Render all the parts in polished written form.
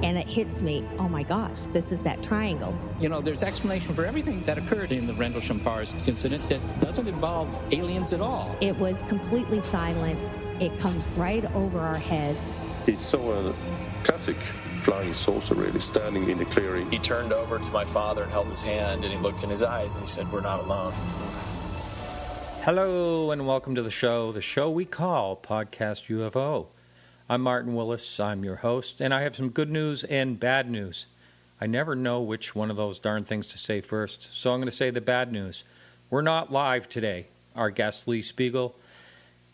And it hits me, oh my gosh, this is that triangle. You know, there's explanation for everything that occurred in the Rendlesham Forest incident that doesn't involve aliens at all. It was completely silent. It comes right over our heads. He saw a classic flying saucer really standing in the clearing. He turned over to my father and held his hand, and he looked in his eyes and he said, "We're not alone." Hello and welcome to the show we call Podcast UFO. I'm Martin Willis, I'm your host, and I have some good news and bad news. I never know which one of those darn things to say first, so I'm going to say the bad news. We're not live today. Our guest, Lee Speigel,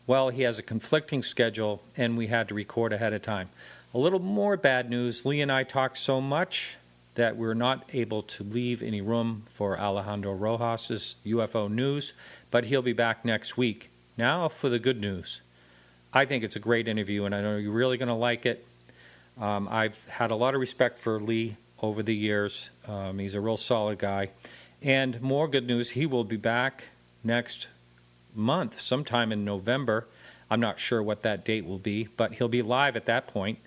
well, he has a conflicting schedule, and we had to record ahead of time. A little more bad news, Lee and I talked so much that we're not able to leave any room for Alejandro Rojas's UFO news, but he'll be back next week. Now for the good news. I think it's a great interview, and I know you're really going to like it. I've had a lot of respect for Lee over the years. He's a real solid guy. And more good news, he will be back next month, sometime in November. I'm not sure what that date will be, but he'll be live at that point.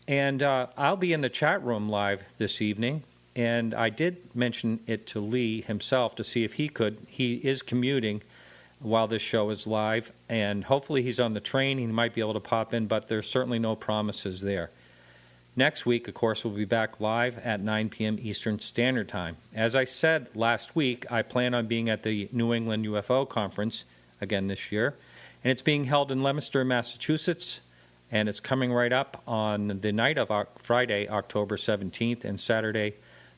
And I'll be in the chat room live this evening, and I did mention it to Lee himself to see if he could. He is commuting while this show is live, and hopefully he's on the train. He might be able to pop in, but there's certainly no promises there. Next week, of course, we'll be back live at 9 p.m. Eastern Standard Time. As I said last week, I plan on being at the New England UFO Conference again this year, and it's being held in Leominster, Massachusetts, and it's coming right up on the night of Friday, October 17th, and Saturday,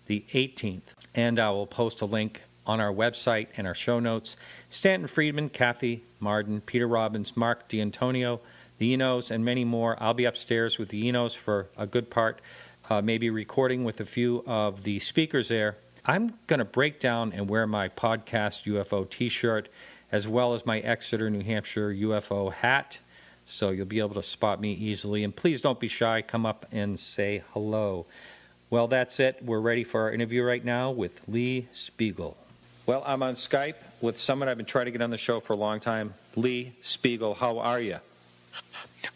the 18th. And I will post a link on our website and our show notes. Stanton Friedman, Kathy Marden, Peter Robbins, Mark D'Antonio, the Enos, and many more. I'll be upstairs with the Enos for a good part, maybe recording with a few of the speakers there. I'm going to break down and wear my podcast UFO t-shirt, as well as my Exeter, New Hampshire UFO hat, so you'll be able to spot me easily. And please don't be shy. Come up and say hello. Well, that's it. We're ready for our interview right now with Lee Speigel. Well, I'm on Skype with someone I've been trying to get on the show for a long time. Lee Speigel, how are you?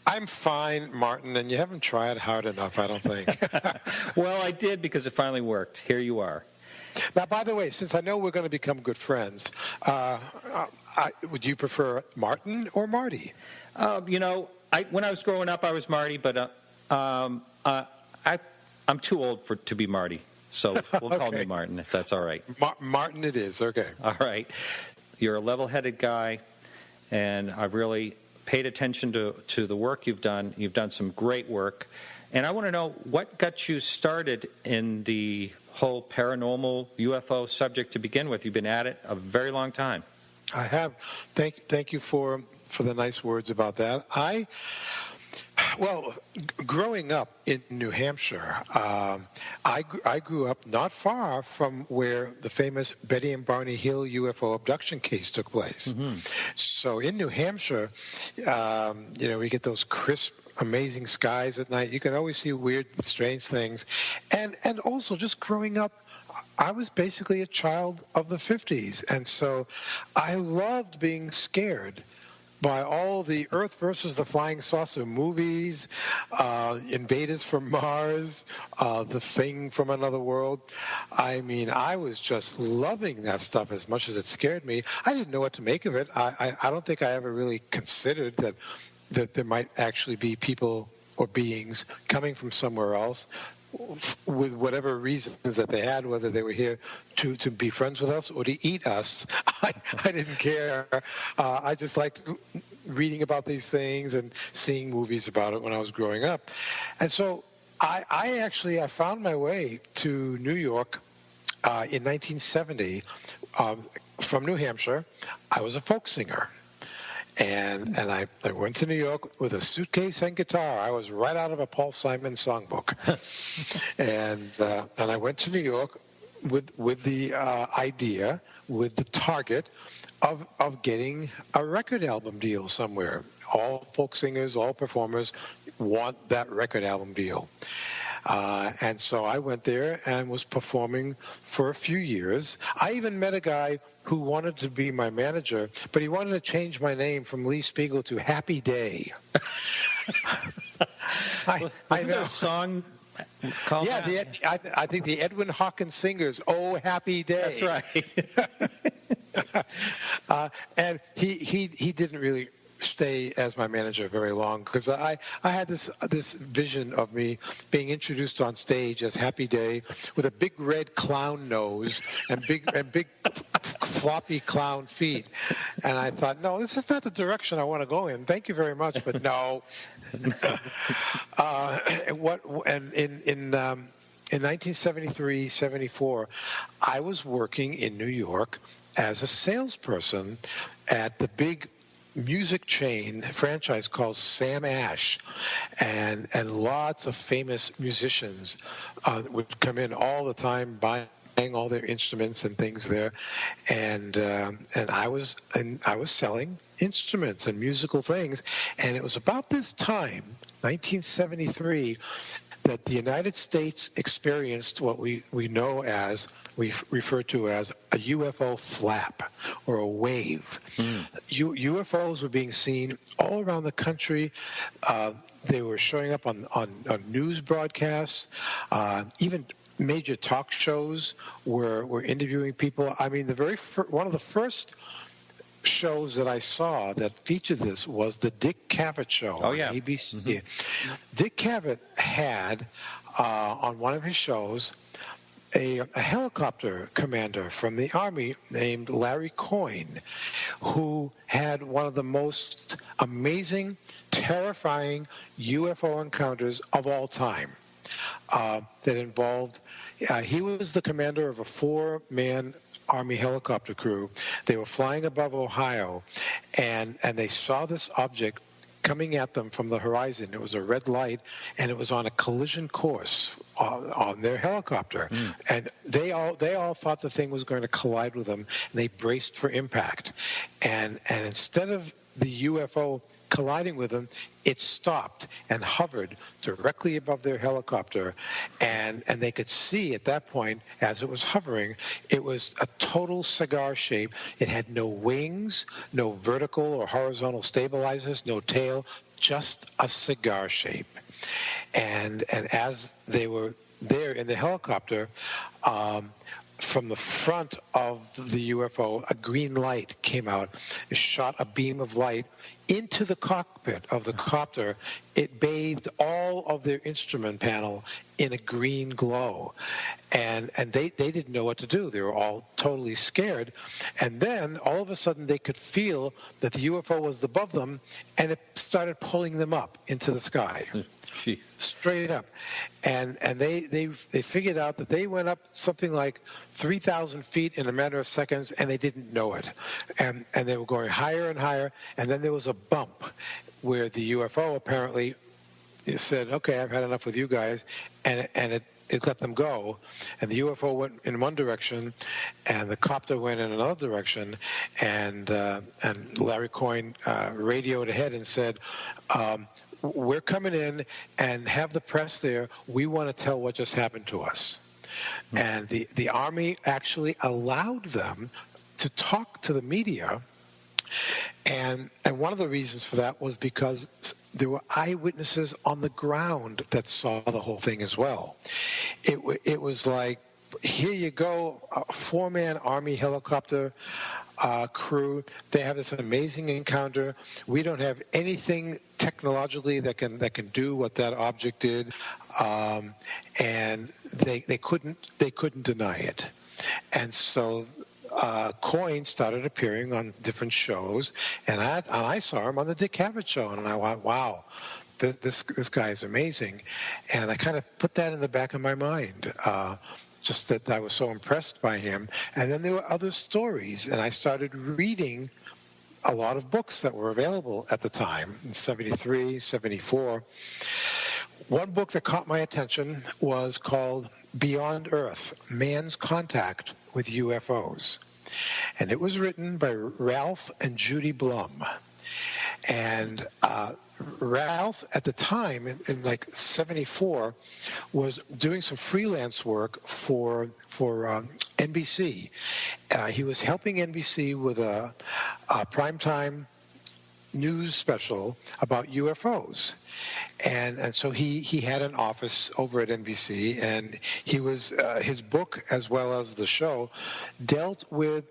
I'm fine, Martin, and you haven't tried hard enough, I don't think. Well, I did because it finally worked. Here you are. Now, by the way, since I know we're going to become good friends, would you prefer Martin or Marty? When I was growing up, I was Marty, but I'm too old to be Marty. So we'll call me Martin, if that's all right. Martin it is, okay. All right. You're a level-headed guy, and I've really paid attention to the work you've done. You've done some great work. And I want to know, what got you started in the whole paranormal UFO subject to begin with? You've been at it a very long time. I have. Thank you for the nice words about that. Well, growing up in New Hampshire, I grew up not far from where the famous Betty and Barney Hill UFO abduction case took place. Mm-hmm. So in New Hampshire, we get those crisp, amazing skies at night. You can always see weird, strange things. And also, just growing up, I was basically a child of the 50s. And so I loved being scared by all the Earth versus the Flying Saucer movies, Invaders from Mars, The Thing from Another World. I mean, I was just loving that stuff as much as it scared me. I didn't know what to make of it. I don't think I ever really considered that there might actually be people or beings coming from somewhere else with whatever reasons that they had, whether they were here to be friends with us or to eat us. I didn't care. I just liked reading about these things and seeing movies about it when I was growing up. And so I found my way to New York in 1970 from New Hampshire. I was a folk singer. And I went to New York with a suitcase and guitar. I was right out of a Paul Simon songbook. and I went to New York with the idea, with the target of getting a record album deal somewhere. All folk singers, all performers want that record album deal. And so I went there and was performing for a few years. I even met a guy who wanted to be my manager, but he wanted to change my name from Lee Speigel to Happy Day. Wasn't there a song Call Yeah, that. I think the Edwin Hawkins Singers, "Oh Happy Day." That's right. And he didn't really stay as my manager very long because I had this vision of me being introduced on stage as Happy Day with a big red clown nose and big floppy clown feet, and I thought, no, this is not the direction I want to go in. Thank you very much, but no. In 1973-74, I was working in New York as a salesperson at the big music chain franchise called Sam Ash, and lots of famous musicians would come in all the time buying all their instruments and things there, and I was selling instruments and musical things, and it was about this time, 1973, that the United States experienced what we refer to as a UFO flap or a wave. UFOs were being seen all around the country. They were showing up on news broadcasts. Even major talk shows were interviewing people. I mean, one of the first shows that I saw that featured this was the Dick Cavett Show on ABC. Mm-hmm. Dick Cavett had on one of his shows a helicopter commander from the Army named Larry Coyne, who had one of the most amazing, terrifying UFO encounters of all time that involved he was the commander of a 4-man Army helicopter crew. They were flying above Ohio, and they saw this object coming at them from the horizon. It was a red light, and it was on a collision course on their helicopter. And they all thought the thing was going to collide with them, and they braced for impact. And instead of the UFO colliding with them, it stopped and hovered directly above their helicopter, and they could see at that point, as it was hovering, it was a total cigar shape. It had no wings, no vertical or horizontal stabilizers, no tail, just a cigar shape. And as they were there in the helicopter, from the front of the UFO, a green light came out. It shot a beam of light into the cockpit of the copter. It bathed all of their instrument panel in a green glow. And they didn't know what to do. They were all totally scared. And then, all of a sudden, they could feel that the UFO was above them, and it started pulling them up into the sky. Jeez. Straight up. And they figured out that they went up something like 3,000 feet in a matter of seconds, and they didn't know it. And they were going higher and higher, and then there was a bump where the UFO apparently said, okay, I've had enough with you guys, and it let them go. And the UFO went in one direction, and the copter went in another direction, and Larry Coyne radioed ahead and said, we're coming in and have the press there. We want to tell what just happened to us. And the Army actually allowed them to talk to the media. And one of the reasons for that was because there were eyewitnesses on the ground that saw the whole thing as well. It was like, here you go, a 4-man Army helicopter crew. They have this amazing encounter. We don't have anything technologically that can do what that object did, and they couldn't deny it. And so Coyne started appearing on different shows, and I saw him on the Dick Cavett Show, and I went, wow, this guy is amazing. And I kind of put that in the back of my mind. Just that I was so impressed by him. And then there were other stories, and I started reading a lot of books that were available at the time, in 73, 74. One book that caught my attention was called Beyond Earth, Man's Contact with UFOs. And it was written by Ralph and Judy Blum. And Ralph, at the time, in like 74, was doing some freelance work for NBC. He was helping NBC with a primetime news special about UFOs. And so he had an office over at NBC, and he was his book as well as the show dealt with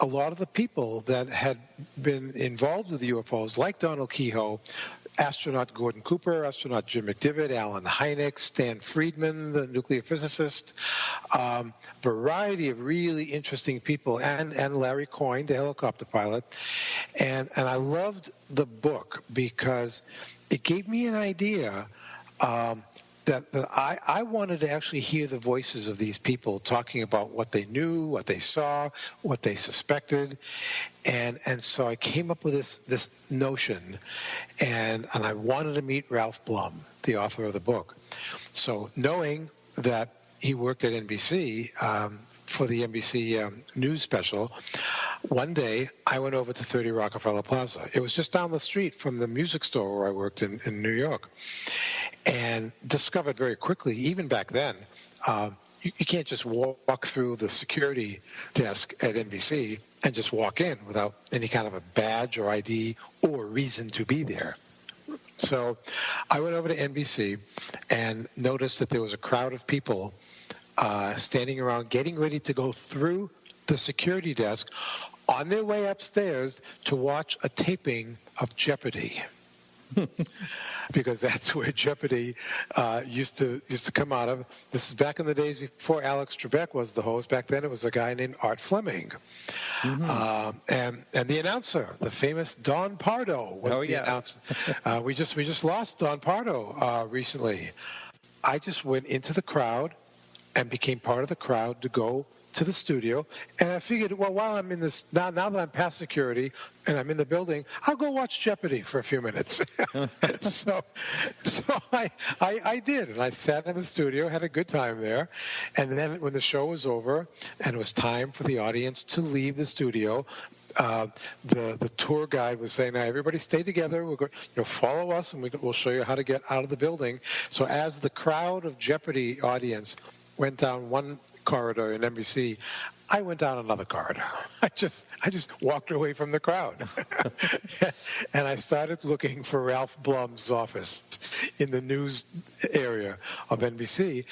a lot of the people that had been involved with UFOs, like Donald Keyhoe, astronaut Gordon Cooper, astronaut Jim McDivitt, Alan Hynek, Stan Friedman, the nuclear physicist, variety of really interesting people, and Larry Coyne, the helicopter pilot. And I loved the book because it gave me an idea that I wanted to actually hear the voices of these people talking about what they knew, what they saw, what they suspected. And so I came up with this notion, and I wanted to meet Ralph Blum, the author of the book. So knowing that he worked at NBC for the NBC news special, one day I went over to 30 Rockefeller Plaza. It was just down the street from the music store where I worked in New York, and discovered very quickly, even back then, you can't just walk through the security desk at NBC and just walk in without any kind of a badge or ID or reason to be there. So I went over to NBC and noticed that there was a crowd of people standing around getting ready to go through the security desk on their way upstairs to watch a taping of Jeopardy. Because that's where Jeopardy used to come out of. This is back in the days before Alex Trebek was the host. Back then it was a guy named Art Fleming. Mm-hmm. And the announcer, the famous Don Pardo, was the announcer. We just lost Don Pardo recently. I just went into the crowd and became part of the crowd to go to the studio, and I figured, well, while I'm in this, now that I'm past security and I'm in the building, I'll go watch Jeopardy for a few minutes. so I did, and I sat in the studio, had a good time there, and then when the show was over and it was time for the audience to leave the studio, the tour guide was saying, now everybody stay together, we'll go, follow us, and we'll show you how to get out of the building. So as the crowd of Jeopardy audience went down one corridor in NBC, I went down another corridor. I just walked away from the crowd. And I started looking for Ralph Blum's office in the news area of NBC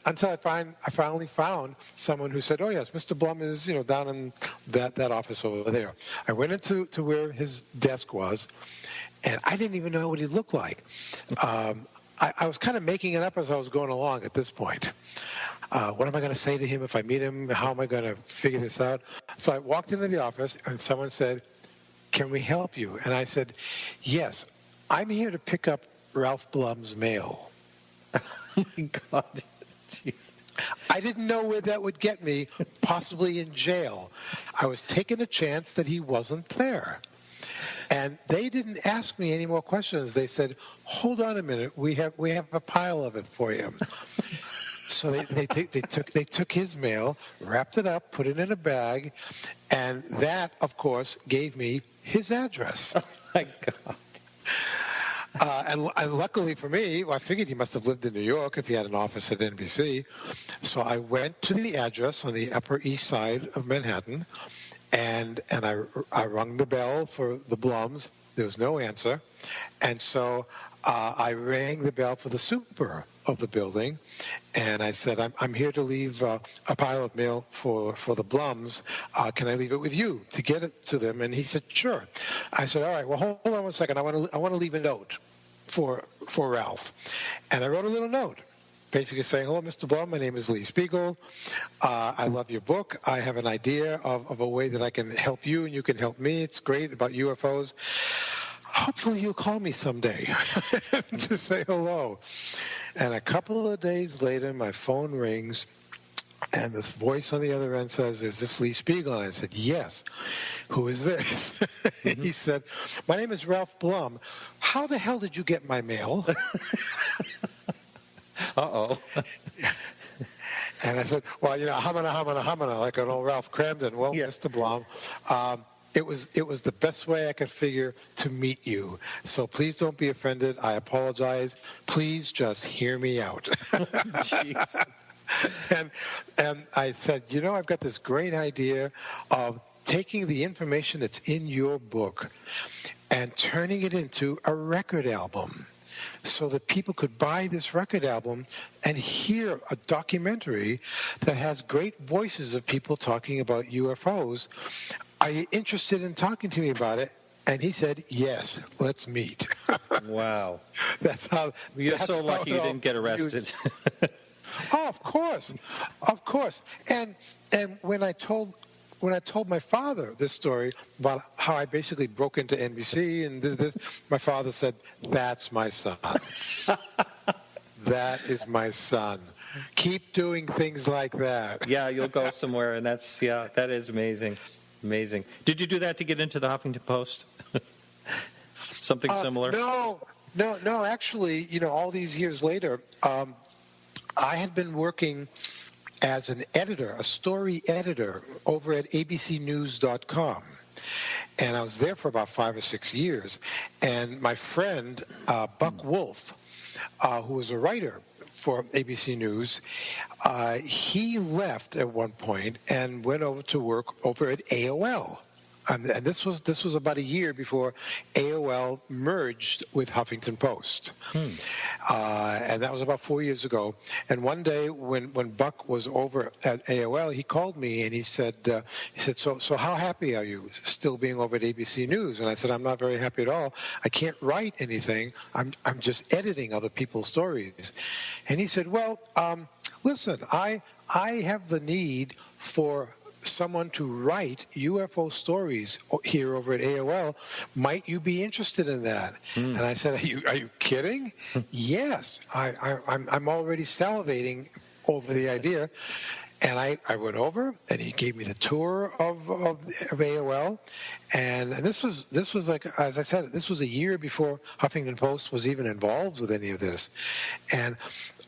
until I finally found someone who said, oh yes, Mr. Blum is down in that office over there. I went into where his desk was, and I didn't even know what he looked like. I was kind of making it up as I was going along at this point. What am I going to say to him if I meet him? How am I going to figure this out? So I walked into the office, and someone said, can we help you? And I said, yes, I'm here to pick up Ralph Blum's mail. Oh, my God. Jeez. I didn't know where that would get me, possibly in jail. I was taking a chance that he wasn't there. And they didn't ask me any more questions. They said, hold on a minute, we have a pile of it for you. So they took his mail, wrapped it up, put it in a bag, and that, of course, gave me his address. Oh, my God. And luckily for me, I figured he must have lived in New York if he had an office at NBC. So I went to the address on the Upper East Side of Manhattan, and I rung the bell for the Blums. There was no answer. And so I rang the bell for the super of the building, and I said, I'm here to leave a pile of mail for the Blums. Can I leave it with you to get it to them? And he said, sure. I said, all right, well, hold on one second. I want to leave a note for Ralph. And I wrote a little note, basically saying, hello, Mr. Blum, my name is Lee Speigel. I love your book. I have an idea of a way that I can help you and you can help me. It's great about UFOs. Hopefully you'll call me someday to say hello. And a couple of days later, my phone rings, and this voice on the other end says, is this Lee Speigel? And I said, yes. Who is this? Mm-hmm. He said, my name is Ralph Blum. How the hell did you get my mail? Uh-oh. And I said, well, hamana, like an old Ralph Cramden. Well, yeah. Mr. Blum, it was the best way I could figure to meet you. So please don't be offended. I apologize. Please just hear me out. Jeez. And I said, I've got this great idea of taking the information that's in your book and turning it into a record album so that people could buy this record album and hear a documentary that has great voices of people talking about UFOs. Are you interested in talking to me about it? And he said, yes, let's meet. Wow. That's how. You're that's so how lucky it you all didn't get arrested. Oh, of course. And when I told my father this story about how I basically broke into NBC and did this, my father said, "That's my son. That is my son. Keep doing things like that." Yeah, you'll go somewhere, and that is amazing. Amazing. Did you do that to get into the Huffington Post? Something similar? No. Actually, all these years later, I had been working as an editor, a story editor, over at abcnews.com. And I was there for about 5 or 6 years. And my friend, Buck Wolf, who was a writer for ABC News, he left at one point and went over to work over at AOL. And this was about a year before AOL merged with Huffington Post. And that was about 4 years ago. And one day when Buck was over at AOL, he called me and he said, so how happy are you still being over at ABC News? And I said, I'm not very happy at all. I can't write anything. I'm just editing other people's stories. And he said, well, listen, I have the need for someone to write UFO stories here over at AOL. Might you be interested in that? And I said, are you kidding? Yes, I'm already salivating over the idea. And I went over, and he gave me the tour of AOL, and this was like, as I said, this was a year before Huffington Post was even involved with any of this, and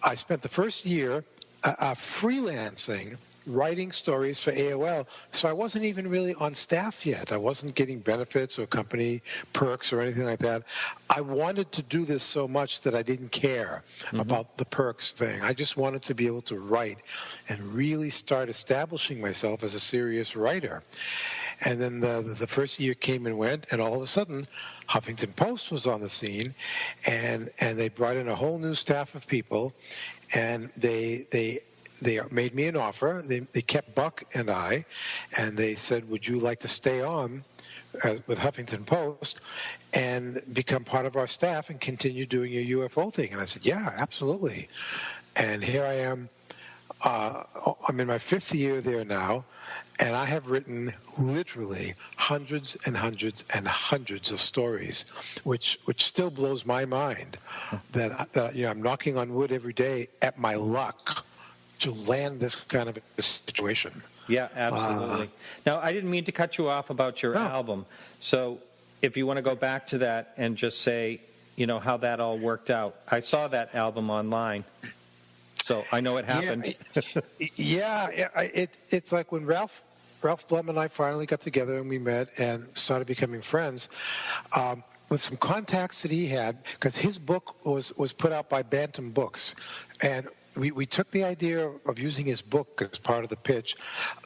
I spent the first year freelancing, writing stories for AOL, so I wasn't even really on staff yet. I wasn't getting benefits or company perks or anything like that. I wanted to do this so much that I didn't care about the perks thing. I just wanted to be able to write and really start establishing myself as a serious writer. And then the first year came and went, and all of a sudden, Huffington Post was on the scene, and they brought in a whole new staff of people, and they made me an offer. They kept Buck and I, and they said, would you like to stay on with Huffington Post and become part of our staff and continue doing your UFO thing? And I said, yeah, absolutely. And here I am. I'm in my 5th year there now, and I have written literally hundreds and hundreds and hundreds of stories, which still blows my mind that I'm knocking on wood every day at my luck to land this kind of a situation. Yeah, absolutely. Now, I didn't mean to cut you off about your album. So if you want to go back to that and just say, how that all worked out. I saw that album online, so I know it happened. It's like when Ralph Blum and I finally got together and we met and started becoming friends. With some contacts that he had, because his book was put out by Bantam Books, and we took the idea of using his book as part of the pitch.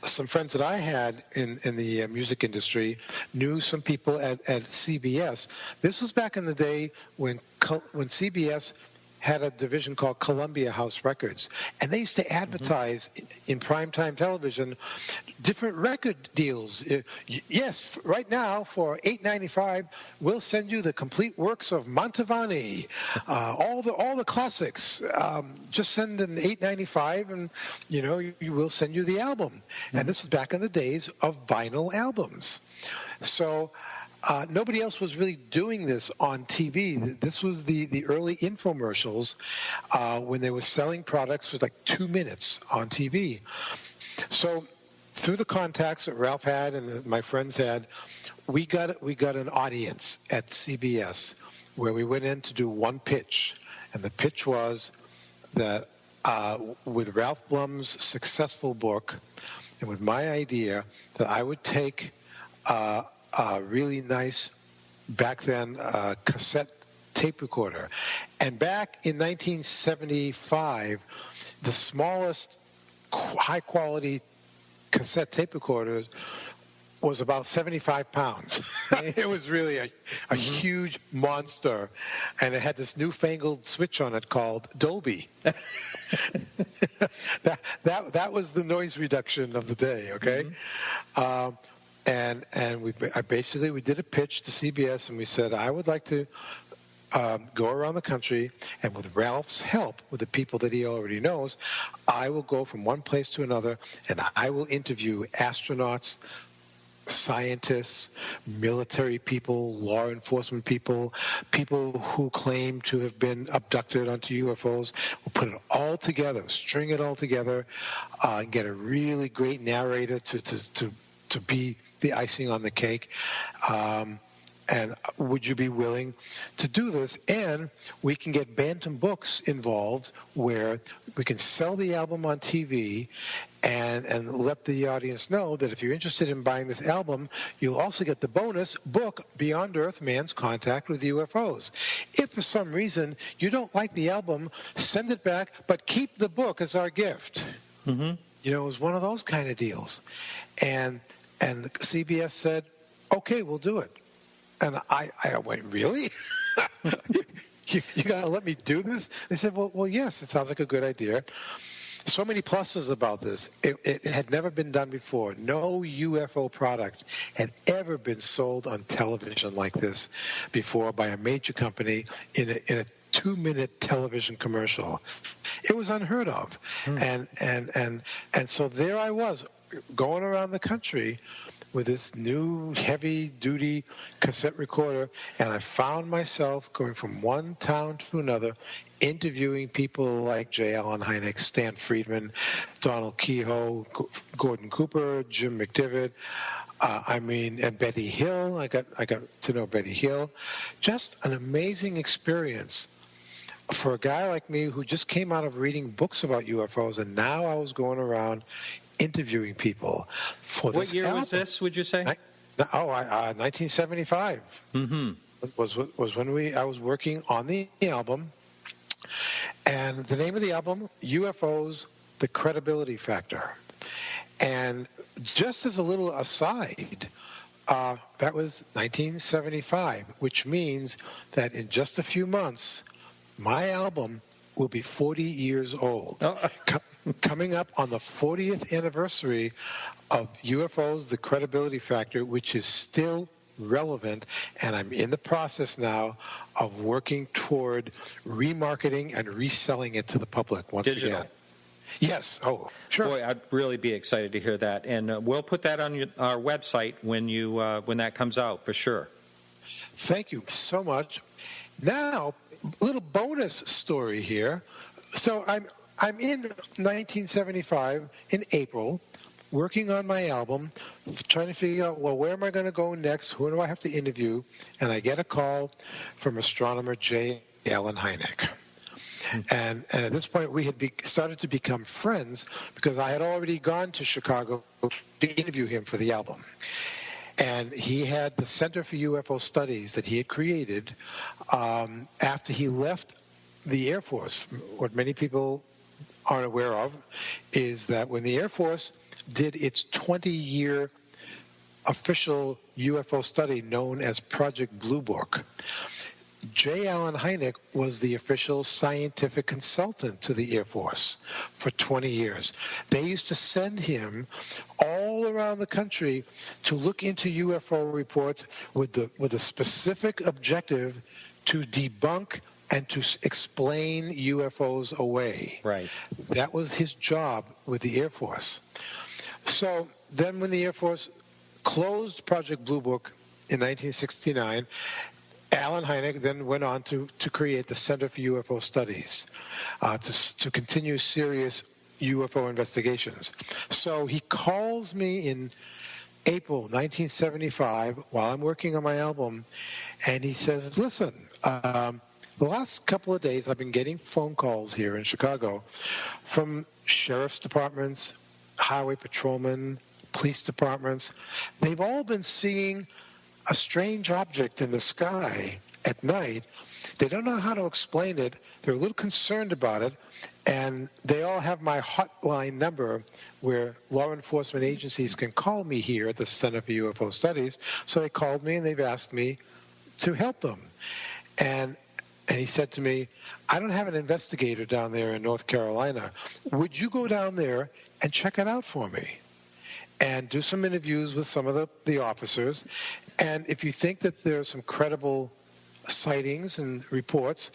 Some friends that I had in the music industry knew some people at CBS. This was back in the day when CBS had a division called Columbia House Records, and they used to advertise in primetime television different record deals. Yes, right now for $8.95, we'll send you the complete works of Mantovani, all the classics. Just send an $8.95, and you will send you the album. And this was back in the days of vinyl albums. So nobody else was really doing this on TV. This was the early infomercials when they were selling products for like 2 minutes on TV. So through the contacts that Ralph had and that my friends had, we got an audience at CBS where we went in to do one pitch. And the pitch was that with Ralph Blum's successful book and with my idea that I would take a really nice, back then, cassette tape recorder. And back in 1975, the smallest high-quality cassette tape recorders was about 75 pounds. It was really a huge monster, and it had this newfangled switch on it called Dolby. that was the noise reduction of the day. Okay, and we did a pitch to CBS, and we said, I would like to go around the country, and with Ralph's help, with the people that he already knows, I will go from one place to another, and I will interview astronauts, scientists, military people, law enforcement people, people who claim to have been abducted onto UFOs. We'll put it all together, string it all together, and get a really great narrator to be the icing on the cake. And would you be willing to do this? And we can get Bantam Books involved, where we can sell the album on TV and let the audience know that if you're interested in buying this album, you'll also get the bonus book, Beyond Earth, Man's Contact with UFOs. If for some reason you don't like the album, send it back, but keep the book as our gift. Mm-hmm. You know, it was one of those kind of deals. And CBS said, okay, we'll do it. And I went, really? you got to let me do this? They said, well, yes, it sounds like a good idea. So many pluses about this. It had never been done before. No UFO product had ever been sold on television like this before by a major company in a 2-minute television commercial. It was unheard of. And so there I was, going around the country with this new heavy-duty cassette recorder, and I found myself going from one town to another, interviewing people like J. Allen Hynek, Stan Friedman, Donald Kehoe, Gordon Cooper, Jim McDivitt, and Betty Hill. I got to know Betty Hill. Just an amazing experience for a guy like me who just came out of reading books about UFOs, and now I was going around interviewing people for this. What year album. was this, would you say? 1975 was when I was working on the album. And the name of the album, UFOs, The Credibility Factor. And just as a little aside, that was 1975, which means that in just a few months, my album will be 40 years old. Oh. Coming up on the 40th anniversary of UFOs, The Credibility Factor, which is still relevant, and I'm in the process now of working toward remarketing and reselling it to the public once Digital. again. Yes. Oh, sure. Boy, I'd really be excited to hear that, and we'll put that on our website when that comes out for sure. Thank you so much. Now, a little bonus story here. So I'm in 1975 in April, working on my album, trying to figure out, well, where am I going to go next? Who do I have to interview? And I get a call from astronomer J. Allen Hynek. And at this point, we had started to become friends because I had already gone to Chicago to interview him for the album. And he had the Center for UFO Studies that he had created after he left the Air Force. What many people aren't aware of is that when the Air Force did its 20-year official UFO study known as Project Blue Book, J. Allen Hynek was the official scientific consultant to the Air Force for 20 years. They used to send him all around the country to look into UFO reports with a specific objective to debunk and to explain UFOs away. Right. That was his job with the Air Force. So then when the Air Force closed Project Blue Book in 1969, Allen Hynek then went on to create the Center for UFO Studies to continue serious UFO investigations. So he calls me in April 1975 while I'm working on my album, and he says, listen, the last couple of days I've been getting phone calls here in Chicago from sheriff's departments, highway patrolmen, police departments. They've all been seeing a strange object in the sky at night. They don't know how to explain it. They're a little concerned about it, And they all have my hotline number where law enforcement agencies can call me here at the Center for UFO Studies. So they called me and they've asked me to help them. And he said to me, I don't have an investigator down there in North Carolina. Would you go down there and check it out for me? And do some interviews with some of the officers. And if you think that there's some credible sightings and reports,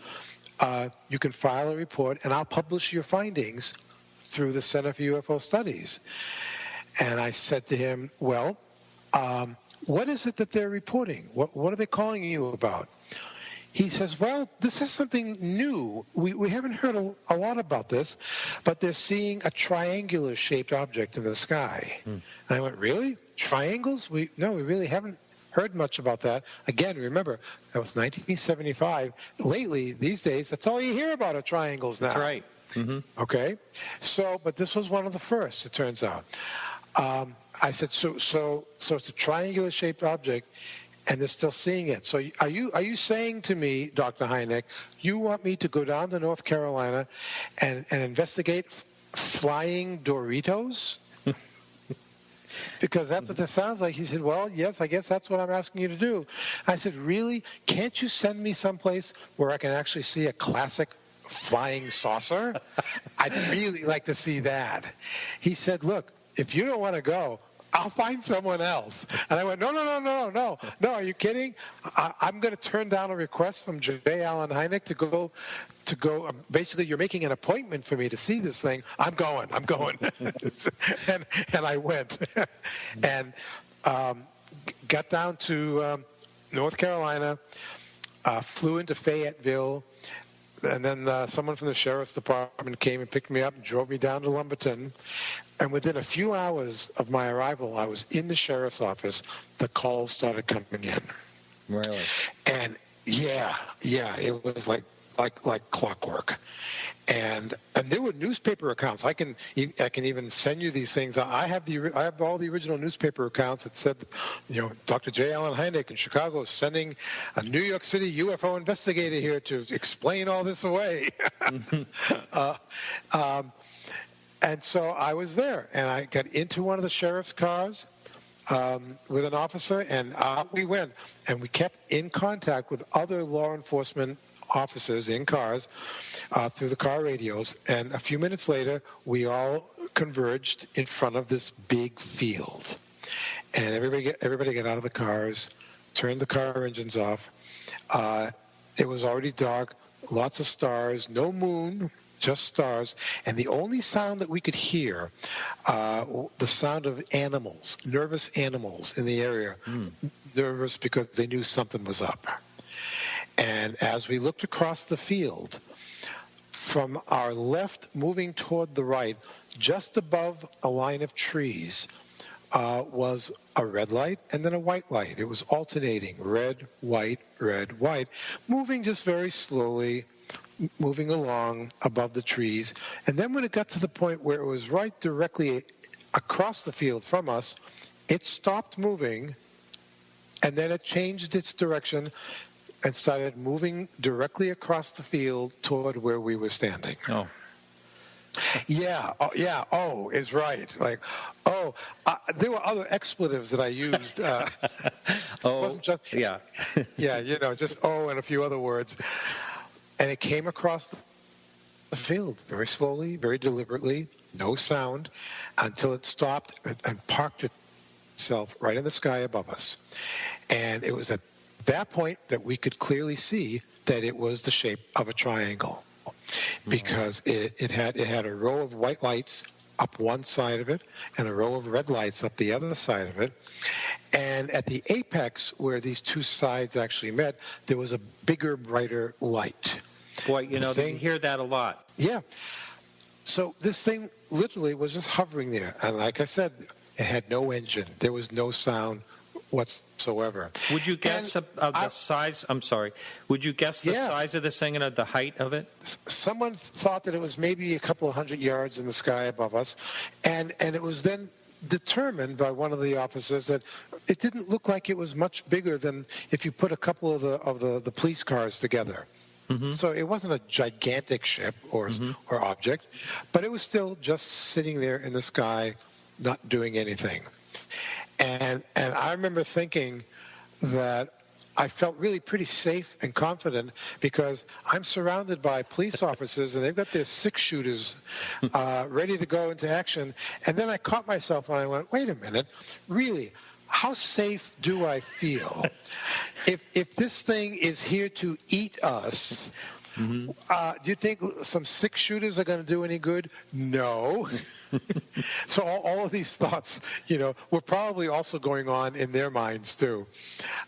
you can file a report, and I'll publish your findings through the Center for UFO Studies. And I said to him, well, what is it that they're reporting? What are they calling you about? He says, well, this is something new. We haven't heard a lot about this, but they're seeing a triangular-shaped object in the sky. And I went, really? Triangles? No, we really haven't heard much about that. Again, remember, that was 1975. Lately, these days, that's all you hear about are triangles now. That's right. Mm-hmm. Okay? So, but this was one of the first, it turns out. I said, so it's a triangular-shaped object, and they're still seeing it. So are you saying to me, Dr. Hynek, you want me to go down to North Carolina and investigate flying Doritos? Because that's what this sounds like. He said, well, yes, I guess that's what I'm asking you to do. I said, really? Can't you send me someplace where I can actually see a classic flying saucer? I'd really like to see that. He said, look, if you don't want to go, I'll find someone else. And I went, no, are you kidding? I'm going to turn down a request from J. Allen Hynek to go. Basically, you're making an appointment for me to see this thing. I'm going. and I went. And got down to North Carolina, flew into Fayetteville, and then someone from the Sheriff's Department came and picked me up and drove me down to Lumberton. And within a few hours of my arrival, I was in the sheriff's office. The calls started coming in. Really? And yeah, it was like clockwork. And there were newspaper accounts. I can even send you these things. I have all the original newspaper accounts that said, Dr. J. Allen Hynek in Chicago is sending a New York City UFO investigator here to explain all this away. And so I was there, and I got into one of the sheriff's cars with an officer, and out we went. And we kept in contact with other law enforcement officers in cars through the car radios. And a few minutes later, we all converged in front of this big field. And everybody got out of the cars, turned the car engines off. It was already dark, lots of stars, no moon, just stars, and the only sound that we could hear, the sound of animals, nervous animals in the area, nervous because they knew something was up. And as we looked across the field, from our left moving toward the right, just above a line of trees, was a red light and then a white light. It was alternating, red, white, moving just very slowly, moving along above the trees. And then when it got to the point where it was right directly across the field from us, it stopped moving, and then it changed its direction and started moving directly across the field toward where we were standing. Oh. Oh is right. There were other expletives that I used. It wasn't just just and a few other words. And it came across the field very slowly, very deliberately, no sound, until it stopped and parked itself right in the sky above us. And it was at that point that we could clearly see that it was the shape of a triangle, because it had a row of white lights up one side of it and a row of red lights up the other side of it. And at the apex where these two sides actually met, there was a bigger, brighter light. Boy, they hear that a lot. Yeah. So this thing literally was just hovering there. And like I said, it had no engine. There was no sound whatsoever. Would you guess the size? I'm sorry. Would you guess the size of this thing and the height of it? Someone thought that it was maybe a couple of 100 yards in the sky above us. And it was then determined by one of the officers that it didn't look like it was much bigger than if you put a couple of the police cars together. So it wasn't a gigantic ship or object, but it was still just sitting there in the sky, not doing anything. And I remember thinking that I felt really pretty safe and confident because I'm surrounded by police officers and they've got their 6-shooters ready to go into action. And then I caught myself and I went, wait a minute, really? How safe do I feel? If this thing is here to eat us, do you think some 6-shooters are going to do any good? No. So all of these thoughts, were probably also going on in their minds too.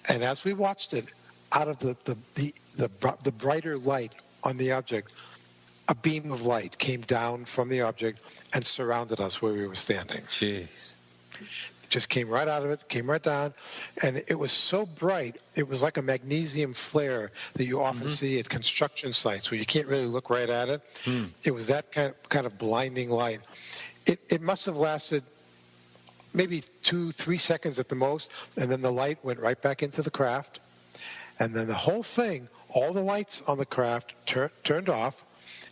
And as we watched it, out of the brighter light on the object, a beam of light came down from the object and surrounded us where we were standing. Jeez. Just came right out of it, came right down, and it was so bright, it was like a magnesium flare that you often see at construction sites where you can't really look right at it. It was that kind of blinding light. It must have lasted maybe 2-3 seconds at the most, and then the light went right back into the craft, and then the whole thing, all the lights on the craft turned off,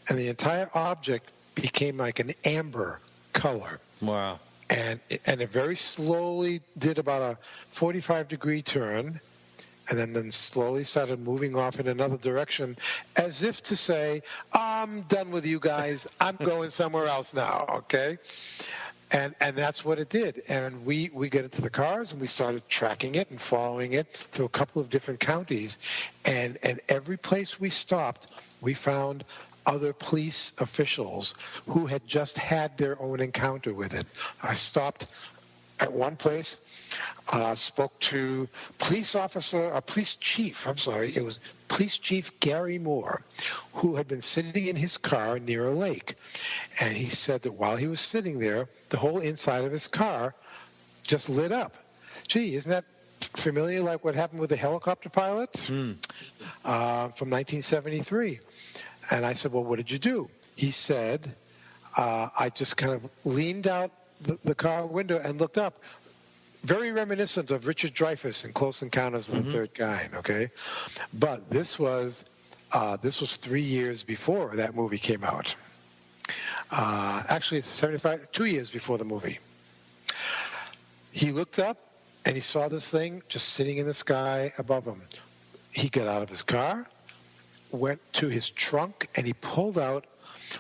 and the entire object became like an amber color. Wow. And it very slowly did about a 45-degree turn, and then slowly started moving off in another direction, as if to say, I'm done with you guys. I'm going somewhere else now, okay? And that's what it did. And we got into the cars, and we started tracking it and following it through a couple of different counties. And every place we stopped, we found other police officials who had just had their own encounter with it. I stopped at one place, spoke to police chief, it was Police Chief Gary Moore, who had been sitting in his car near a lake. And he said that while he was sitting there, the whole inside of his car just lit up. Gee, isn't that familiar, like what happened with the helicopter pilot from 1973? And I said, well, what did you do? He said, I just kind of leaned out the car window and looked up. Very reminiscent of Richard Dreyfuss in Close Encounters of the Third Kind, okay? But this was 3 years before that movie came out. Actually, 2 years before the movie. He looked up, and he saw this thing just sitting in the sky above him. He got out of his car, went to his trunk, and he pulled out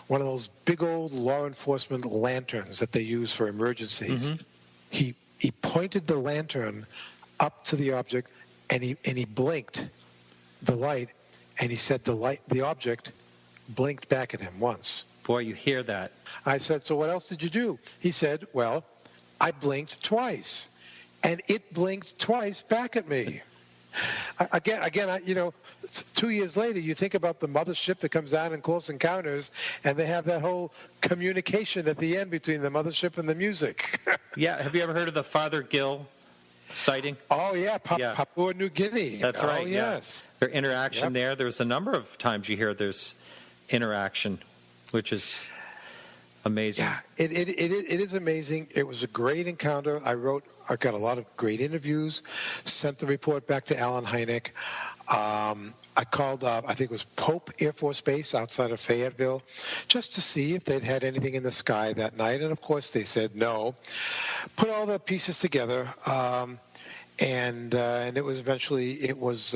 one of those big old law enforcement lanterns that they use for emergencies. He pointed the lantern up to the object, and he blinked the light, and he said the object blinked back at him once. Boy, you hear that. I said, so what else did you do? He said, well, I blinked twice, and it blinked twice back at me. Again, 2 years later, you think about the mothership that comes down in Close Encounters, and they have that whole communication at the end between the mothership and the music. Yeah, have you ever heard of the Father Gill sighting? Oh, yeah, Papua New Guinea. That's right, yes. Their interaction there, there's a number of times you hear there's interaction, which is amazing. Yeah, it is amazing. It was a great encounter. I got a lot of great interviews, sent the report back to Alan Hynek. I called up, I think it was Pope Air Force Base outside of Fayetteville, just to see if they'd had anything in the sky that night. And, of course, they said no. Put all the pieces together, and it was eventually it was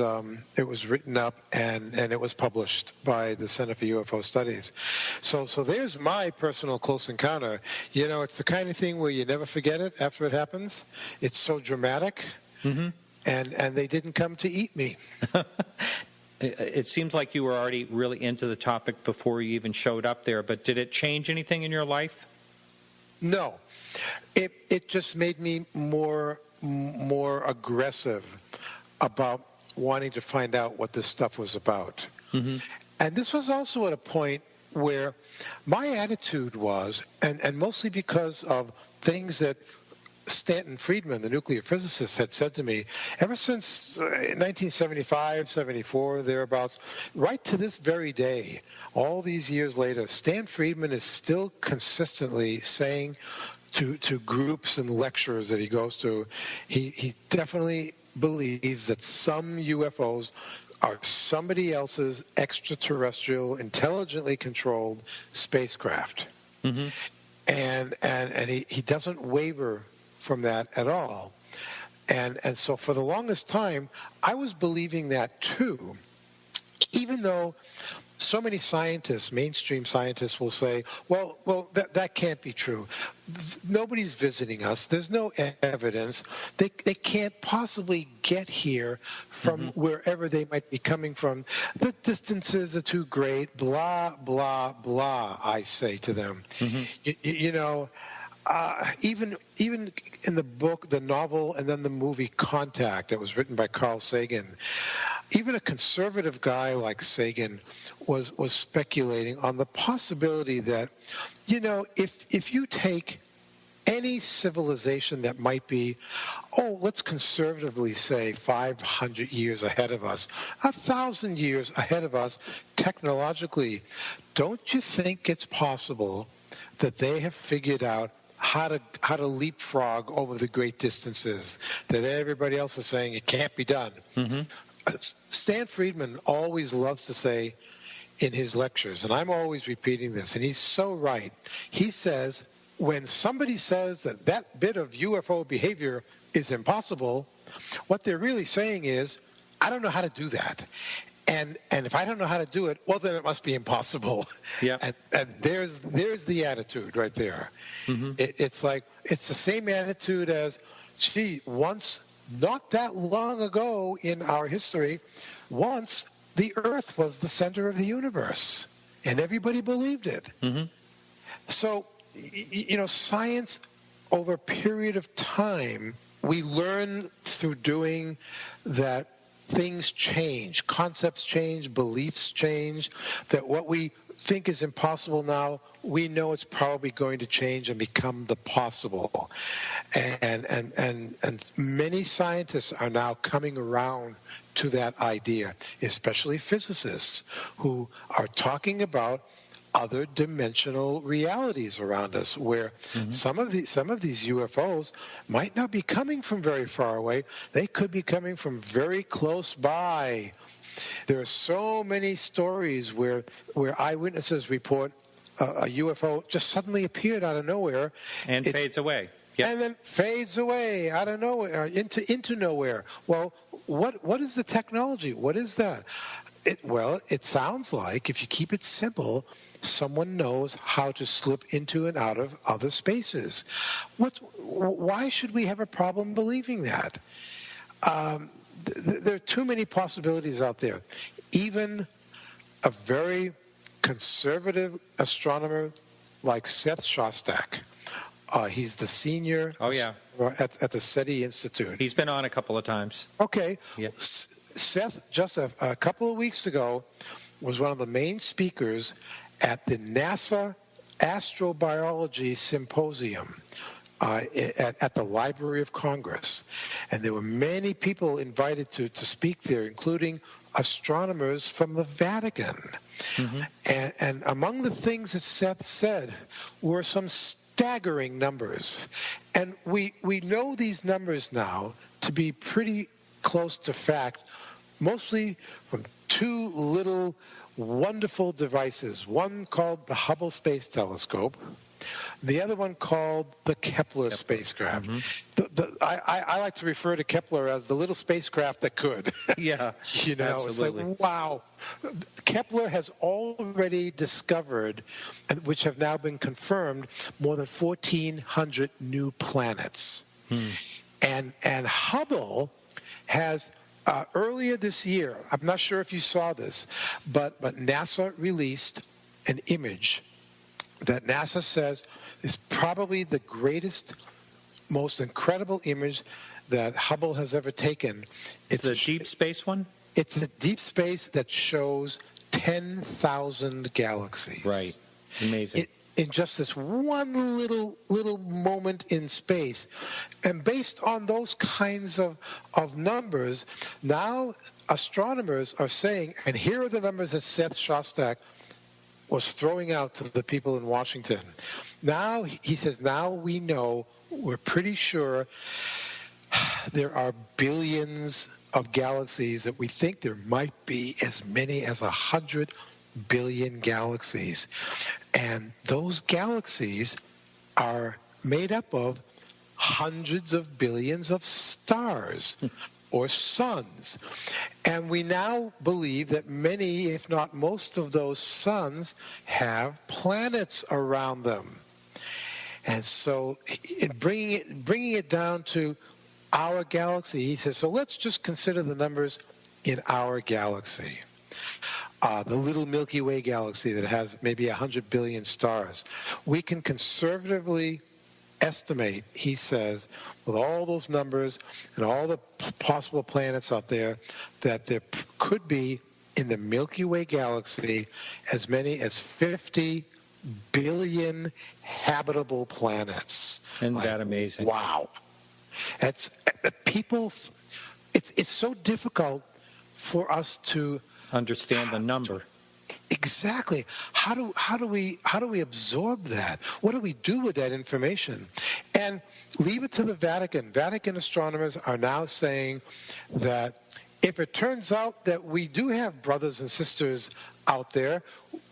written up and it was published by the Center for UFO Studies. So there's my personal close encounter. It's the kind of thing where you never forget it after it happens. It's so dramatic, and they didn't come to eat me. It seems like you were already really into the topic before you even showed up there, but did it change anything in your life? No. It just made me more aggressive about wanting to find out what this stuff was about. And this was also at a point where my attitude was, and mostly because of things that Stanton Friedman, the nuclear physicist, had said to me ever since 1975, 74, thereabouts, right to this very day, all these years later, Stan Friedman is still consistently saying to groups and lecturers that he goes to, he definitely believes that some UFOs are somebody else's extraterrestrial, intelligently controlled spacecraft. Mm-hmm. And he doesn't waver from that at all. And so for the longest time, I was believing that too, even though so many scientists, mainstream scientists, will say, well, that can't be true. Nobody's visiting us. There's no evidence. They can't possibly get here from wherever they might be coming from. The distances are too great, blah, blah, blah, I say to them. You know, even in the book, the novel, and then the movie Contact, that was written by Carl Sagan, even a conservative guy like Sagan was speculating on the possibility that, you know, if you take any civilization that might be, let's conservatively say 500 years ahead of us, 1,000 years ahead of us technologically, don't you think it's possible that they have figured out how to leapfrog over the great distances that everybody else is saying it can't be done? Stan Friedman always loves to say in his lectures, and I'm always repeating this, and he's so right. He says, when somebody says that bit of UFO behavior is impossible, what they're really saying is, I don't know how to do that. And if I don't know how to do it, well, then it must be impossible. Yeah. And there's the attitude right there. It's like, it's the same attitude as, gee, once, not that long ago in our history, once the Earth was the center of the universe, and everybody believed it. So, you know, science, over a period of time, we learn through doing that things change, concepts change, beliefs change, that what we think is impossible now, we know it's probably going to change and become the possible. And many scientists are now coming around to that idea, especially physicists who are talking about other dimensional realities around us, where some of these UFOs might not be coming from very far away. They could be coming from very close by. There are so many stories where eyewitnesses report a UFO just suddenly appeared out of nowhere and fades away. Yep. And then fades away out of nowhere, into nowhere. Well, what is the technology? What is that? It sounds like, if you keep it simple, someone knows how to slip into and out of other spaces. Why should we have a problem believing that? There are too many possibilities out there. Even a very conservative astronomer like Seth Shostak, he's the senior at the SETI Institute. He's been on a couple of times. Okay. Yeah. Seth, just a couple of weeks ago, was one of the main speakers at the NASA Astrobiology Symposium at the Library of Congress. And there were many people invited to speak there, including astronomers from the Vatican. And among the things that Seth said were some staggering numbers. And we know these numbers now to be pretty close to fact, mostly from two little wonderful devices, one called the Hubble Space Telescope, the other one called the Kepler spacecraft. I like to refer to Kepler as the little spacecraft that could. Yeah, you know, absolutely. It's like, wow. Kepler has already discovered, which have now been confirmed, more than 1,400 new planets. And Hubble has, earlier this year, I'm not sure if you saw this, but NASA released an image that NASA says is probably the greatest, most incredible image that Hubble has ever taken. It's a deep space one? It's a deep space that shows 10,000 galaxies. Right. Amazing. In just this one little moment in space. And based on those kinds of numbers, now astronomers are saying, and here are the numbers that Seth Shostak was throwing out to the people in Washington. Now, he says, now we know, we're pretty sure there are billions of galaxies that we think there might be as many as 100 billion galaxies. And those galaxies are made up of hundreds of billions of stars or suns. And we now believe that many, if not most of those suns have planets around them. And so bringing it down to our galaxy, he says, so let's just consider the numbers in our galaxy. The little Milky Way galaxy that has maybe 100 billion stars. We can conservatively estimate, he says, with all those numbers and all the possible planets out there, that there could be in the Milky Way galaxy as many as 50 billion habitable planets. Isn't that amazing? Wow. It's so difficult for us to understand the number. Exactly. How do we absorb that? What do we do with that information? And leave it to the Vatican. Vatican astronomers are now saying that if it turns out that we do have brothers and sisters out there,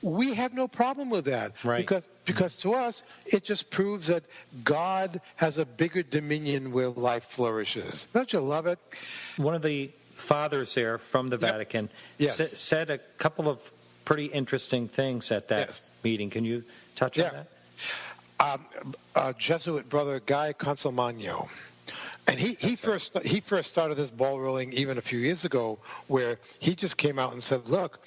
we have no problem with that. Right. Because to us, it just proves that God has a bigger dominion where life flourishes. Don't you love it? One of the fathers there from the Vatican said a couple of pretty interesting things at that meeting. Can you touch on that? Jesuit brother Guy Consolmagno. And he first started this ball rolling even a few years ago, where he just came out and said, look,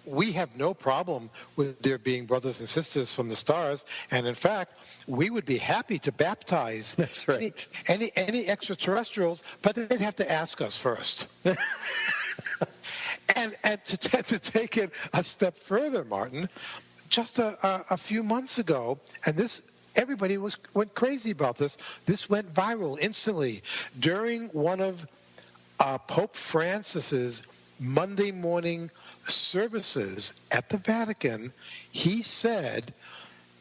we have no problem with there being brothers and sisters from the stars, and in fact, we would be happy to baptize That's right. any extraterrestrials, but they'd have to ask us first. and to take it a step further, Martin, just a few months ago, and this everybody went crazy about this. This went viral instantly during one of Pope Francis's Monday morning services at the Vatican. He said,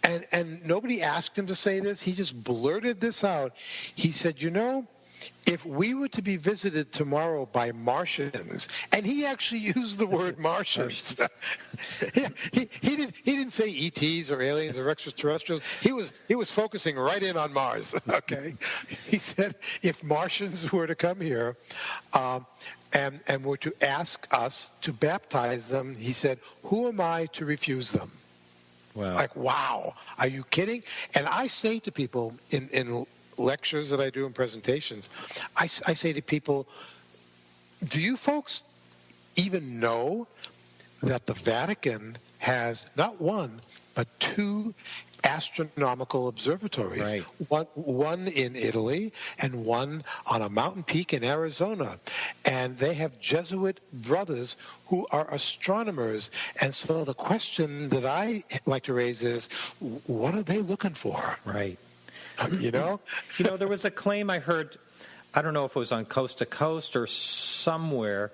and nobody asked him to say this, he just blurted this out. He said, if we were to be visited tomorrow by Martians, and he actually used the word Martians. he didn't say ETs or aliens or extraterrestrials. He was focusing right in on Mars. Okay, he said if Martians were to come here, and were to ask us to baptize them, he said, who am I to refuse them? Wow. Like, wow, are you kidding? And I say to people in lectures that I do and presentations, I say to people, do you folks even know that the Vatican has not one, but two astronomical observatories, right. one in Italy and one on a mountain peak in Arizona, and they have Jesuit brothers who are astronomers. And so the question that I like to raise is, what are they looking for? Right. There was a claim I heard, I don't know if it was on Coast to Coast or somewhere,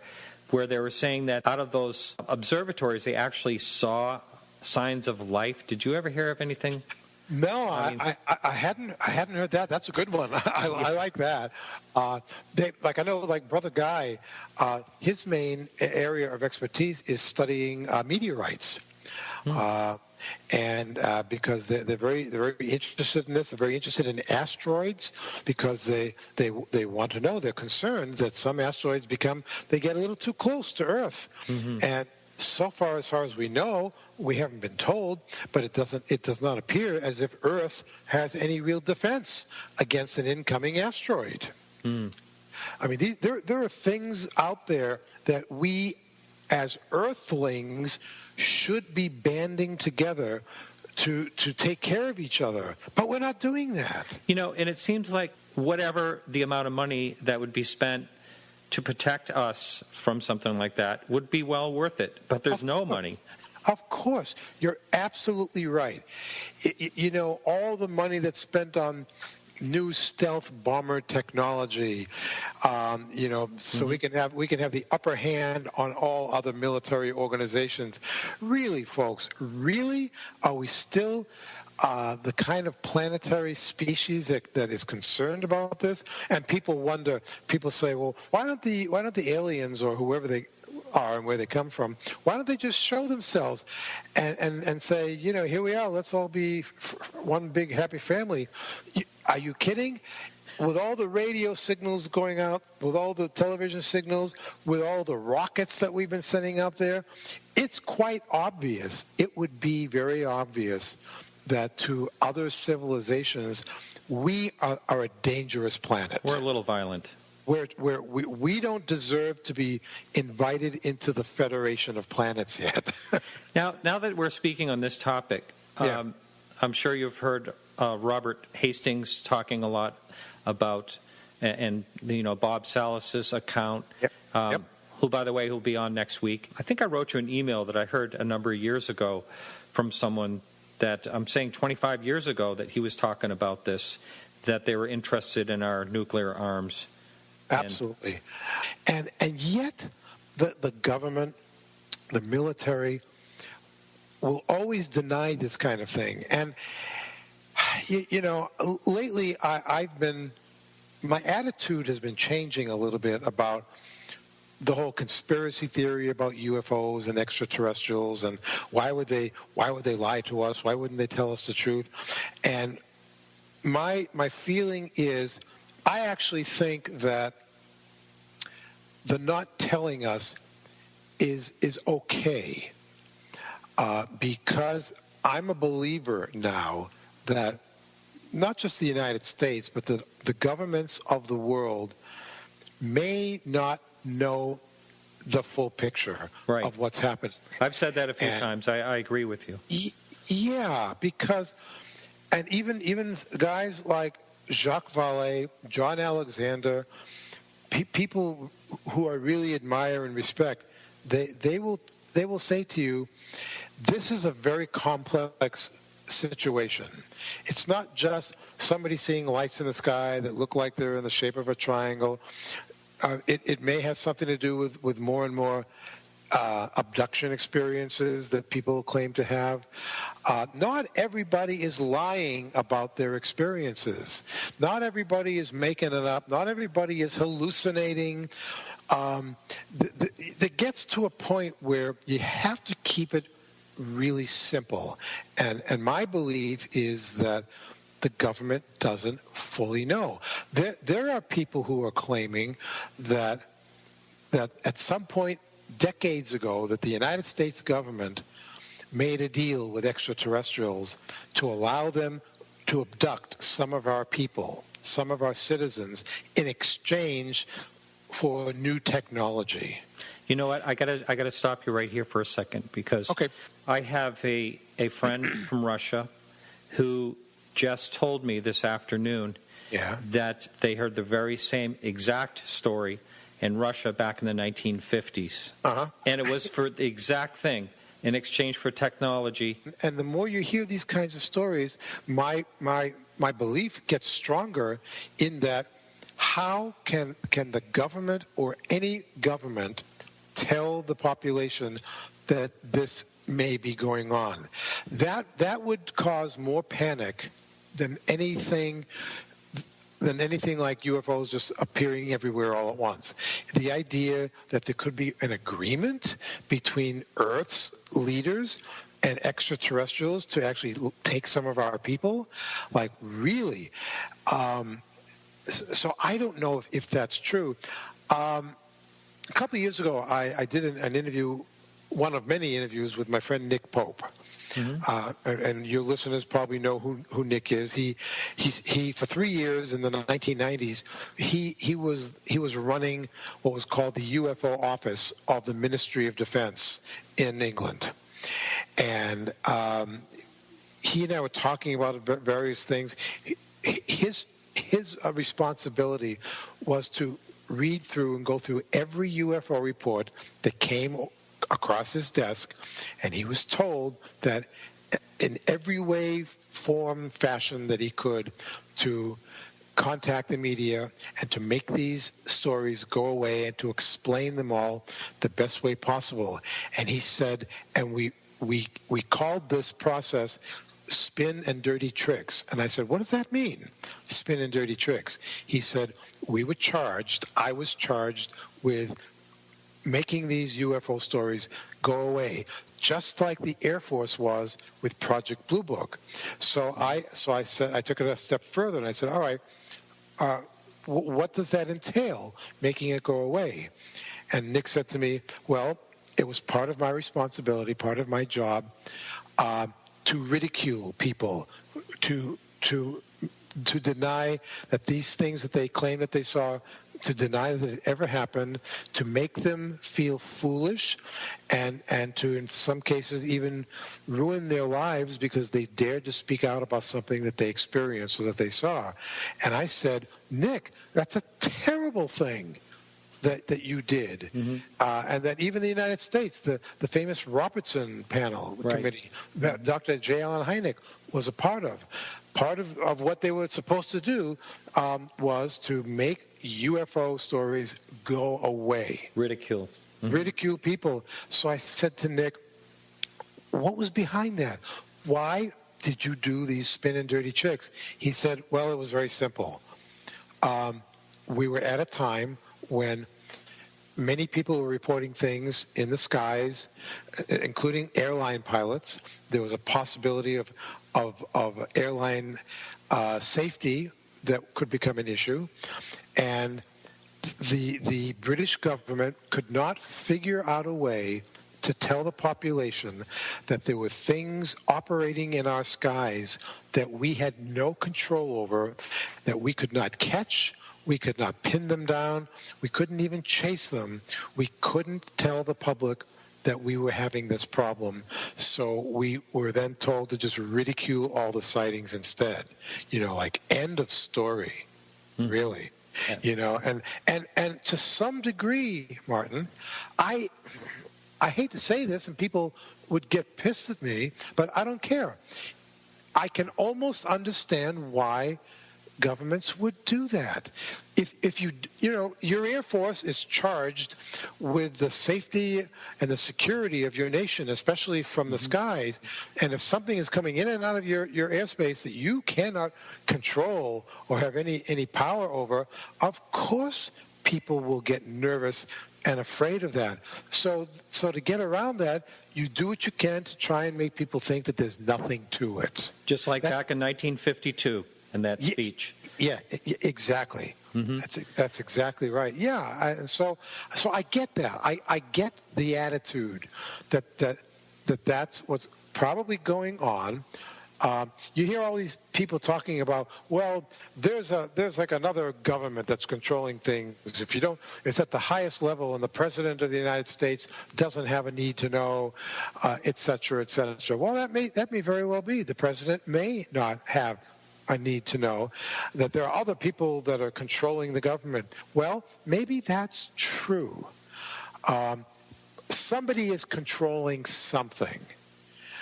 where they were saying that out of those observatories they actually saw signs of life. Did you ever hear of anything? No, I hadn't heard that. That's a good one. I like that. I know, Brother Guy, his main area of expertise is studying meteorites. And because they're very interested in this, they're very interested in asteroids, because they want to know. They're concerned that some asteroids they get a little too close to Earth, and so far as we know, we haven't been told, but it does not appear as if Earth has any real defense against an incoming asteroid. I mean, there are things out there that we, as Earthlings, should be banding together to take care of each other, but we're not doing that. And it seems like whatever the amount of money that would be spent to protect us from something like that would be well worth it, but there's no money. Of course. You're absolutely right. All the money that's spent on new stealth bomber technology, so we can have the upper hand on all other military organizations. Really, folks, are we still the kind of planetary species that is concerned about this. And people say, well, why don't the aliens or whoever they are and where they come from, why don't they just show themselves and say, here we are, let's all be one big happy family? Are you kidding? With all the radio signals going out, with all the television signals, with all the rockets that we've been sending out there, it's quite obvious. It would be very obvious that to other civilizations, we are a dangerous planet. We're a little violent. We don't deserve to be invited into the Federation of Planets yet. Now that we're speaking on this topic, I'm sure you've heard Robert Hastings talking a lot about, and Bob Salas's account, who, by the way, will be on next week. I think I wrote you an email that I heard a number of years ago from someone that I'm saying 25 years ago that he was talking about this, that they were interested in our nuclear arms. Absolutely. And yet the government, the military, will always deny this kind of thing. And lately my attitude has been changing a little bit about the whole conspiracy theory about UFOs and extraterrestrials, and why would they lie to us? Why wouldn't they tell us the truth? And my feeling is, I actually think that the not telling us is okay, because I'm a believer now that not just the United States, but the governments of the world may not know the full picture of what's happened. I've said that a few times. I agree with you. Yeah, because, and even guys like Jacques Vallée, John Alexander, people who I really admire and respect, they will say to you, this is a very complex situation. It's not just somebody seeing lights in the sky that look like they're in the shape of a triangle. It may have something to do with more and more abduction experiences that people claim to have. Not everybody is lying about their experiences. Not everybody is making it up. Not everybody is hallucinating. That gets to a point where you have to keep it really simple. And my belief is that the government doesn't fully know. There are people who are claiming that at some point decades ago that the United States government made a deal with extraterrestrials to allow them to abduct some of our people, some of our citizens, in exchange for new technology. You know what? I gotta stop you right here for a second, because I have a friend from Russia who just told me this afternoon that they heard the very same exact story in Russia back in the 1950s. And it was for the exact thing, in exchange for technology. And the more you hear these kinds of stories, my belief gets stronger in that how can the government or any government tell the population that this may be going on? That would cause more panic than anything like UFOs just appearing everywhere all at once. The idea that there could be an agreement between Earth's leaders and extraterrestrials to actually take some of our people, like, really. So I don't know if that's true. A couple of years ago, I did an interview, one of many interviews, with my friend Nick Pope. And your listeners probably know who Nick is. He for 3 years in the 1990s, he was running what was called the UFO office of the Ministry of Defense in England, and he and I were talking about various things. His responsibility was to read through and go through every UFO report that came across his desk, and he was told that in every way, form, fashion that he could, to contact the media and to make these stories go away and to explain them all the best way possible. And he said, and we called this process spin and dirty tricks. And I said, what does that mean, spin and dirty tricks? He said, I was charged with making these UFO stories go away, just like the Air Force was with Project Blue Book. So I said, I took it a step further, and I said, all right, what does that entail, making it go away? And Nick said to me, well, it was part of my responsibility, part of my job, to ridicule people, to deny that these things that they claim that they saw, to deny that it ever happened, to make them feel foolish, and to, in some cases, even ruin their lives because they dared to speak out about something that they experienced or that they saw. And I said, Nick, that's a terrible thing that you did. Mm-hmm. And that even the United States, the famous Robertson panel committee, that Dr. J. Allen Hynek was a part of. Part of what they were supposed to do was to make UFO stories go away. Ridicule. Mm-hmm. Ridicule people. So I said to Nick, what was behind that? Why did you do these spin and dirty tricks? He said, well, it was very simple. We were at a time when many people were reporting things in the skies, including airline pilots. There was a possibility of airline safety that could become an issue, and the British government could not figure out a way to tell the population that there were things operating in our skies that we had no control over, that we could not catch. We could not pin them down. We couldn't even chase them. We couldn't tell the public that we were having this problem. So we were then told to just ridicule all the sightings instead. Like end of story, really. Yeah. And to some degree, Martin, I hate to say this, and people would get pissed at me, but I don't care. I can almost understand why governments would do that. If your Air Force is charged with the safety and the security of your nation, especially from the skies, and if something is coming in and out of your airspace that you cannot control or have any power over, of course people will get nervous and afraid of that. So to get around that, you do what you can to try and make people think that there's nothing to it. Just like back in 1952. In that speech. Yeah, exactly. Mm-hmm. That's exactly right. Yeah, so I get that. I get the attitude that's what's probably going on. You hear all these people talking about, well, there's like another government that's controlling things. It's at the highest level, and the president of the United States doesn't have a need to know, et cetera, et cetera. Well, that may very well be. The president may not have a need to know that there are other people that are controlling the government. Well, maybe that's true. Somebody is controlling something.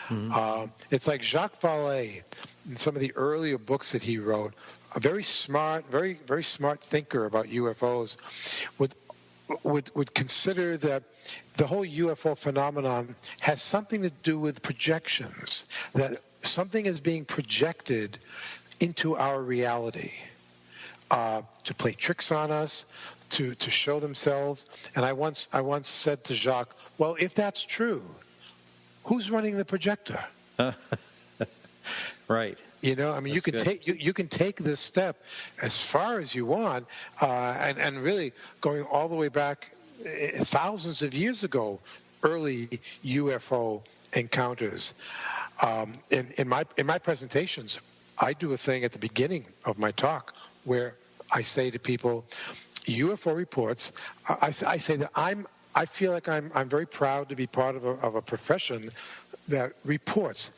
Mm-hmm. It's like Jacques Vallée, in some of the earlier books that he wrote, a very smart, very, very smart thinker about UFOs, would consider that the whole UFO phenomenon has something to do with projections, that something is being projected into our reality, to play tricks on us, to show themselves. And I once said to Jacques, well, if that's true, who's running the projector? Right. You can take this step as far as you want, and really going all the way back thousands of years ago, early UFO encounters. In my presentations, I do a thing at the beginning of my talk where I say to people, UFO reports. I say that I feel like I'm very proud to be part of a profession that reports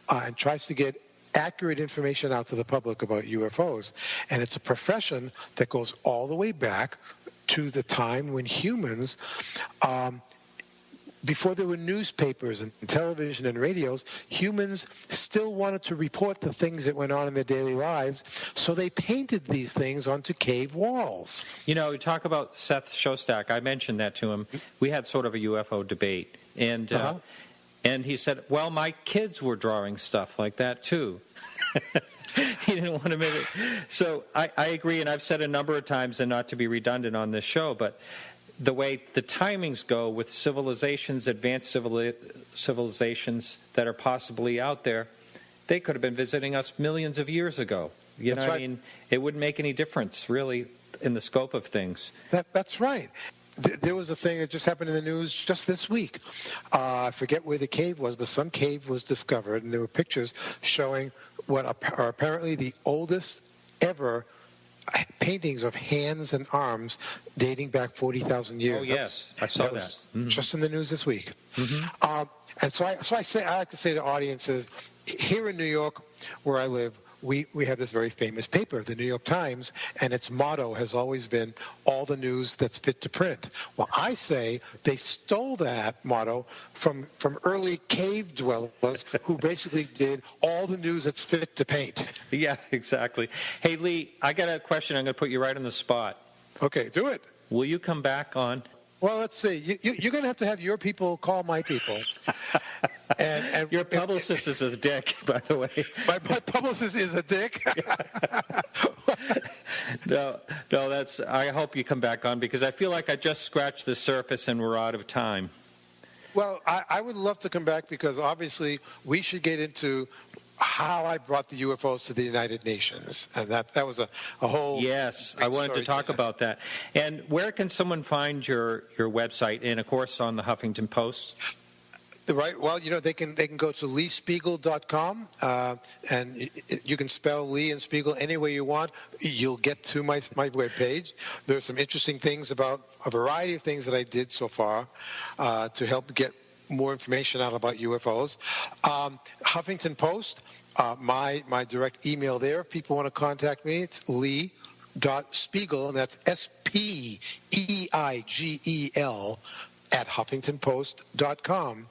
and tries to get accurate information out to the public about UFOs. And it's a profession that goes all the way back to the time when humans, before there were newspapers and television and radios, humans still wanted to report the things that went on in their daily lives, so they painted these things onto cave walls. You talk about Seth Shostak. I mentioned that to him. We had sort of a UFO debate, and And he said, well, my kids were drawing stuff like that, too. He didn't want to make it. So I agree, and I've said a number of times, and not to be redundant on this show, but the way the timings go with civilizations, advanced civilizations that are possibly out there, they could have been visiting us millions of years ago. You know what I mean? It wouldn't make any difference, really, in the scope of things. That's right. There was a thing that just happened in the news just this week. I forget where the cave was, but some cave was discovered, and there were pictures showing what are apparently the oldest ever paintings of hands and arms dating back 40,000 years. Oh, yes. I saw that. Mm-hmm. Just in the news this week. Mm-hmm. And so I like to say to audiences, here in New York, where I live, we have this very famous paper, the New York Times, and its motto has always been all the news that's fit to print. Well, I say they stole that motto from early cave dwellers who basically did all the news that's fit to paint. Yeah, exactly. Hey, Lee, I got a question. I'm going to put you right on the spot. Okay, do it. Will you come back on? Well, let's see. You're going to have your people call my people. And your publicist is a dick, by the way. My publicist is a dick. No, that's. I hope you come back on because I feel like I just scratched the surface and we're out of time. Well, I would love to come back because obviously we should get into how I brought the UFOs to the United Nations, and that was a whole. Yes, I wanted to talk about that. And where can someone find your website? And of course, on the Huffington Post. Right. Well, they can go to Speigel.com, and you can spell Lee and Speigel any way you want. You'll get to my webpage. There's some interesting things about a variety of things that I did so far to help get more information out about UFOs. Huffington Post, my direct email there. If people want to contact me, it's Lee.Speigel, and that's Speigel at HuffingtonPost.com,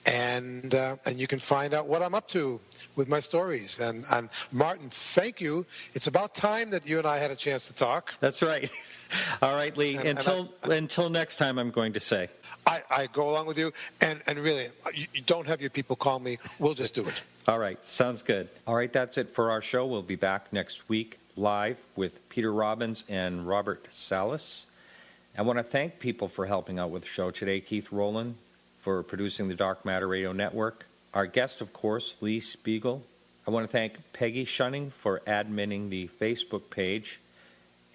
and you can find out what I'm up to with my stories. And Martin, thank you. It's about time that you and I had a chance to talk. That's right. All right, Lee. Until next time, I'm going to say. I go along with you, and really, you don't have your people call me. We'll just do it. All right. Sounds good. All right, that's it for our show. We'll be back next week live with Peter Robbins and Robert Salas. I want to thank people for helping out with the show today. Keith Rowland for producing the Dark Matter Radio Network. Our guest, of course, Lee Speigel. I want to thank Peggy Shunning for adminning the Facebook page.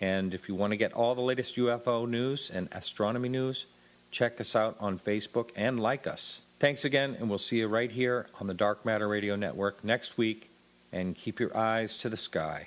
And if you want to get all the latest UFO news and astronomy news, check us out on Facebook and like us. Thanks again, and we'll see you right here on the Dark Matter Radio Network next week. And keep your eyes to the sky.